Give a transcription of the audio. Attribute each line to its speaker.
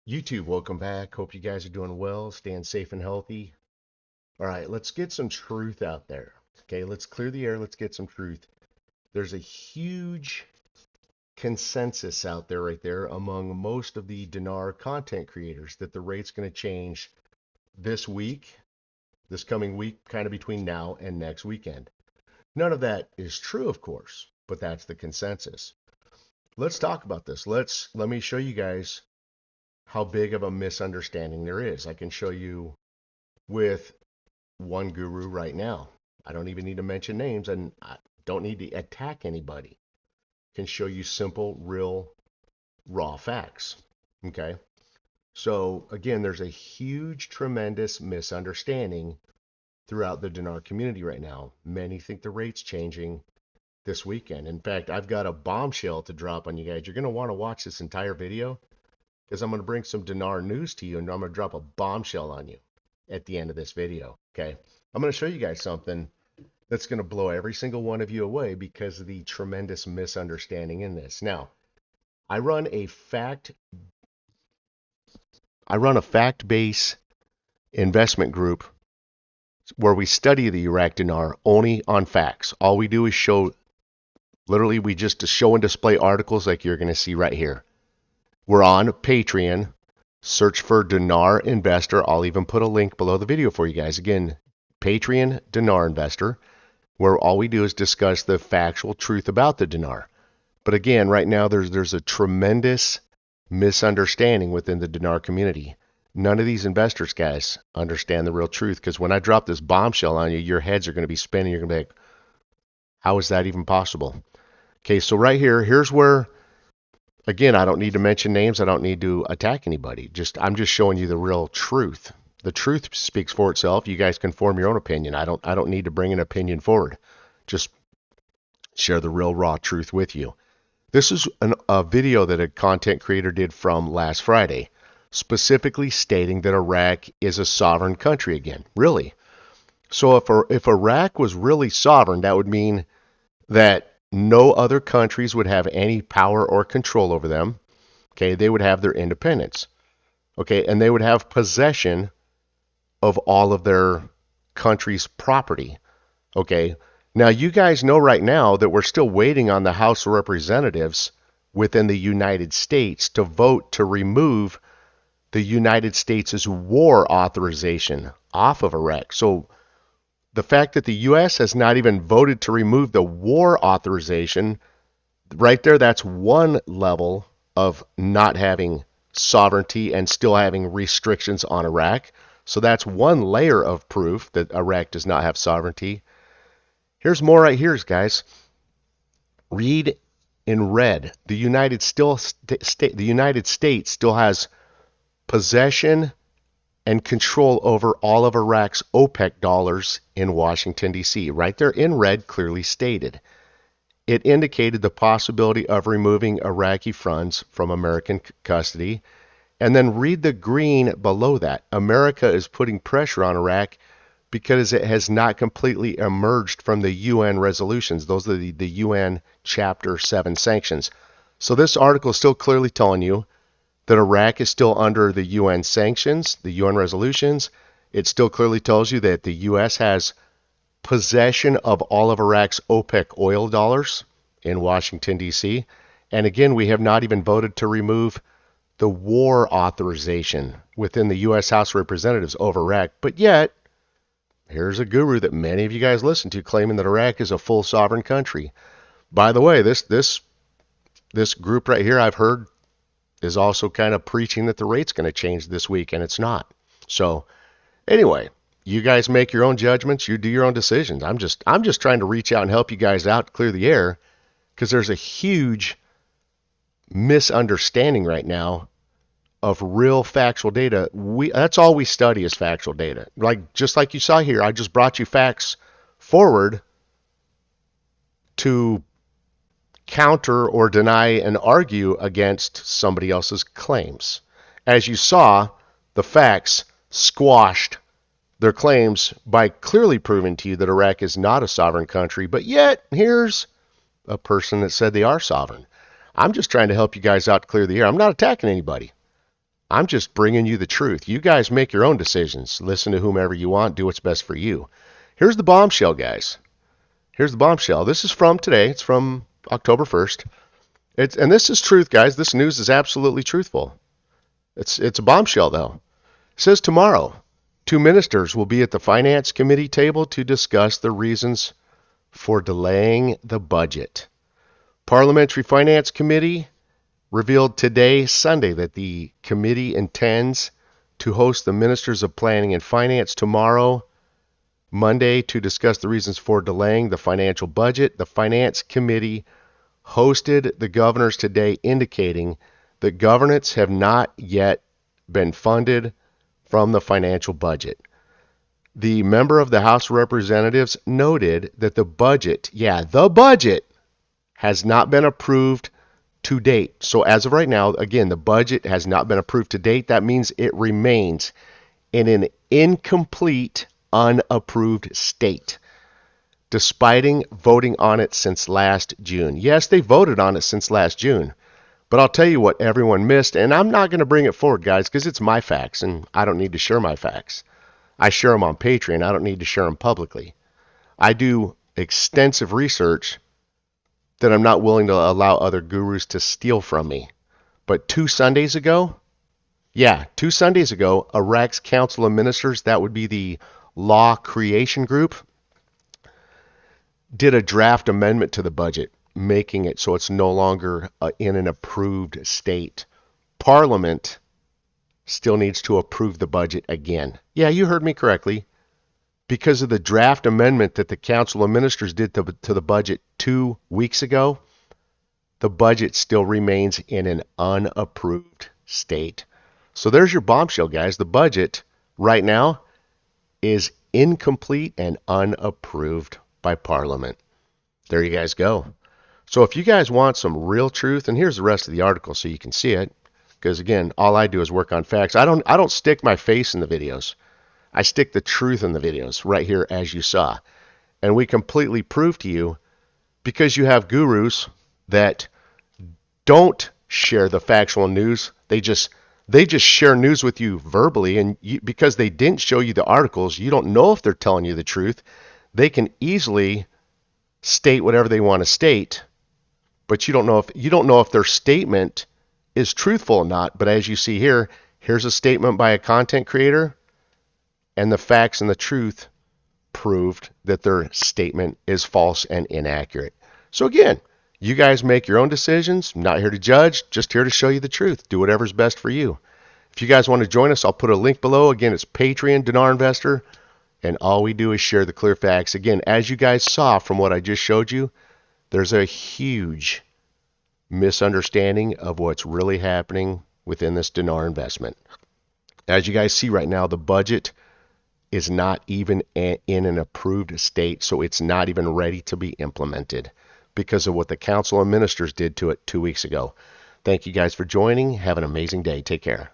Speaker 1: YouTube, welcome back. Hope you guys are doing well, staying safe and healthy. All right, let's get some truth out there. Okay, let's clear the air. Let's get some truth. There's a huge consensus out there, right there, among most of the Dinar content creators that the rate's going to change this week, this coming week, kind of between now and next weekend. None of that is true, of course, but that's the consensus. Let's talk about this. Let me show you guys how big of a misunderstanding there is. I can show you with one guru right now. I don't even need to mention names, and I don't need to attack anybody. I can show you simple, real, raw facts. Okay? So, again, there's a huge, tremendous misunderstanding throughout the Dinar community right now. Many think the rate's changing this weekend. In fact, I've got a bombshell to drop on you guys. You're going to want to watch this entire video because I'm going to bring some Dinar news to you, and I'm going to drop a bombshell on you at the end of this video. Okay, I'm going to show you guys something that's going to blow every single one of you away because of the tremendous misunderstanding in this. Now, I run a fact-based investment group where we study the Iraq dinar only on facts. All we do is show, literally, we just show and display articles like you're going to see right here. We're on Patreon. Search for Dinar Investor. I'll even put a link below the video for you guys. Again, Patreon Dinar Investor, where all we do is discuss the factual truth about the dinar. But again, right now there's a tremendous misunderstanding within the dinar community. None of these investors, guys, understand the real truth, because when I drop this bombshell on you, your heads are going to be spinning. You're going to be like, how is that even possible? Okay, so right here, here's where, again, I don't need to mention names. I don't need to attack anybody. I'm just showing you the real truth. The truth speaks for itself. You guys can form your own opinion. I don't need to bring an opinion forward. Just share the real raw truth with you. This is a video that a content creator did from last Friday, specifically stating that Iraq is a sovereign country again. Really? So if Iraq was really sovereign, that would mean that no other countries would have any power or control over them. Okay, they would have their independence. Okay, and they would have possession of all of their country's property. Okay, now you guys know right now that we're still waiting on the House of Representatives within the United States to vote to remove the United States' war authorization off of Iraq. So the fact that the U.S. has not even voted to remove the war authorization, right there, that's one level of not having sovereignty and still having restrictions on Iraq. So that's one layer of proof that Iraq does not have sovereignty. Here's more right here, guys. Read in red. The United States still has possession and control over all of Iraq's OPEC dollars in Washington, D.C. Right there in red, clearly stated. It indicated the possibility of removing Iraqi funds from American custody. And then read the green below that. America is putting pressure on Iraq because it has not completely emerged from the UN resolutions. Those are the UN Chapter 7 sanctions. So this article is still clearly telling you that Iraq is still under the UN sanctions, the UN resolutions. It still clearly tells you that the U.S. has possession of all of Iraq's OPEC oil dollars in Washington, D.C. And again, we have not even voted to remove the war authorization within the U.S. House of Representatives over Iraq. But yet, here's a guru that many of you guys listen to claiming that Iraq is a full sovereign country. By the way, this group right here, I've heard, is also kind of preaching that the rate's going to change this week, and it's not. So anyway, you guys make your own judgments. You do your own decisions. I'm just trying to reach out and help you guys out, clear the air, because there's a huge misunderstanding right now of real factual data. That's all we study is factual data. Just like you saw here, I just brought you facts forward to counter or deny and argue against somebody else's claims. As you saw, the facts squashed their claims by clearly proving to you that Iraq is not a sovereign country, but yet here's a person that said they are sovereign. I'm just trying to help you guys out to clear the air. I'm not attacking anybody. I'm just bringing you the truth. You guys make your own decisions. Listen to whomever you want. Do what's best for you. Here's the bombshell, guys. Here's the bombshell. This is from today. It's from October 1st. And this is truth, guys. This news is absolutely truthful. It's a bombshell, though. It says tomorrow, 2 ministers will be at the Finance Committee table to discuss the reasons for delaying the budget. Parliamentary Finance Committee revealed today, Sunday, that the committee intends to host the Ministers of Planning and Finance tomorrow, Monday, to discuss the reasons for delaying the financial budget. The Finance Committee hosted the governors today, indicating that governments have not yet been funded from the financial budget. The member of the House of Representatives noted that the budget, the budget, has not been approved to date. So as of right now, again, the budget has not been approved to date. That means it remains in an incomplete, unapproved state, despite voting on it since last June. Yes, they voted on it since last June, but I'll tell you what everyone missed, and I'm not going to bring it forward, guys, because it's my facts, and I don't need to share my facts. I share them on Patreon. I don't need to share them publicly. I do extensive research that I'm not willing to allow other gurus to steal from me. But 2 Sundays ago, Iraq's Council of Ministers, that would be the Law Creation Group, did a draft amendment to the budget, making it so it's no longer in an approved state. Parliament still needs to approve the budget again. Yeah, you heard me correctly. Because of the draft amendment that the Council of Ministers did to the budget 2 weeks ago, the budget still remains in an unapproved state. So there's your bombshell, guys. The budget right now is incomplete and unapproved by Parliament. There you guys go. So if you guys want some real truth, and here's the rest of the article so you can see it, because again, all I do is work on facts. I don't stick my face in the videos. I stick the truth in the videos right here, as you saw. And we completely prove to you, because you have gurus that don't share the factual news. They just share news with you verbally, and because they didn't show you the articles, you don't know if they're telling you the truth. They can easily state whatever they want to state, but you don't know if their statement is truthful or not. But as you see here, here's a statement by a content creator, and the facts and the truth proved that their statement is false and inaccurate. So again, you guys make your own decisions. I'm not here to judge, just here to show you the truth. Do whatever's best for you. If you guys want to join us, I'll put a link below. Again, it's Patreon, Dinar Investor, and all we do is share the clear facts. Again, as you guys saw from what I just showed you, there's a huge misunderstanding of what's really happening within this Dinar investment. As you guys see right now, the budget is not even in an approved state, so it's not even ready to be implemented because of what the Council of Ministers did to it 2 weeks ago. Thank you guys for joining. Have an amazing day. Take care.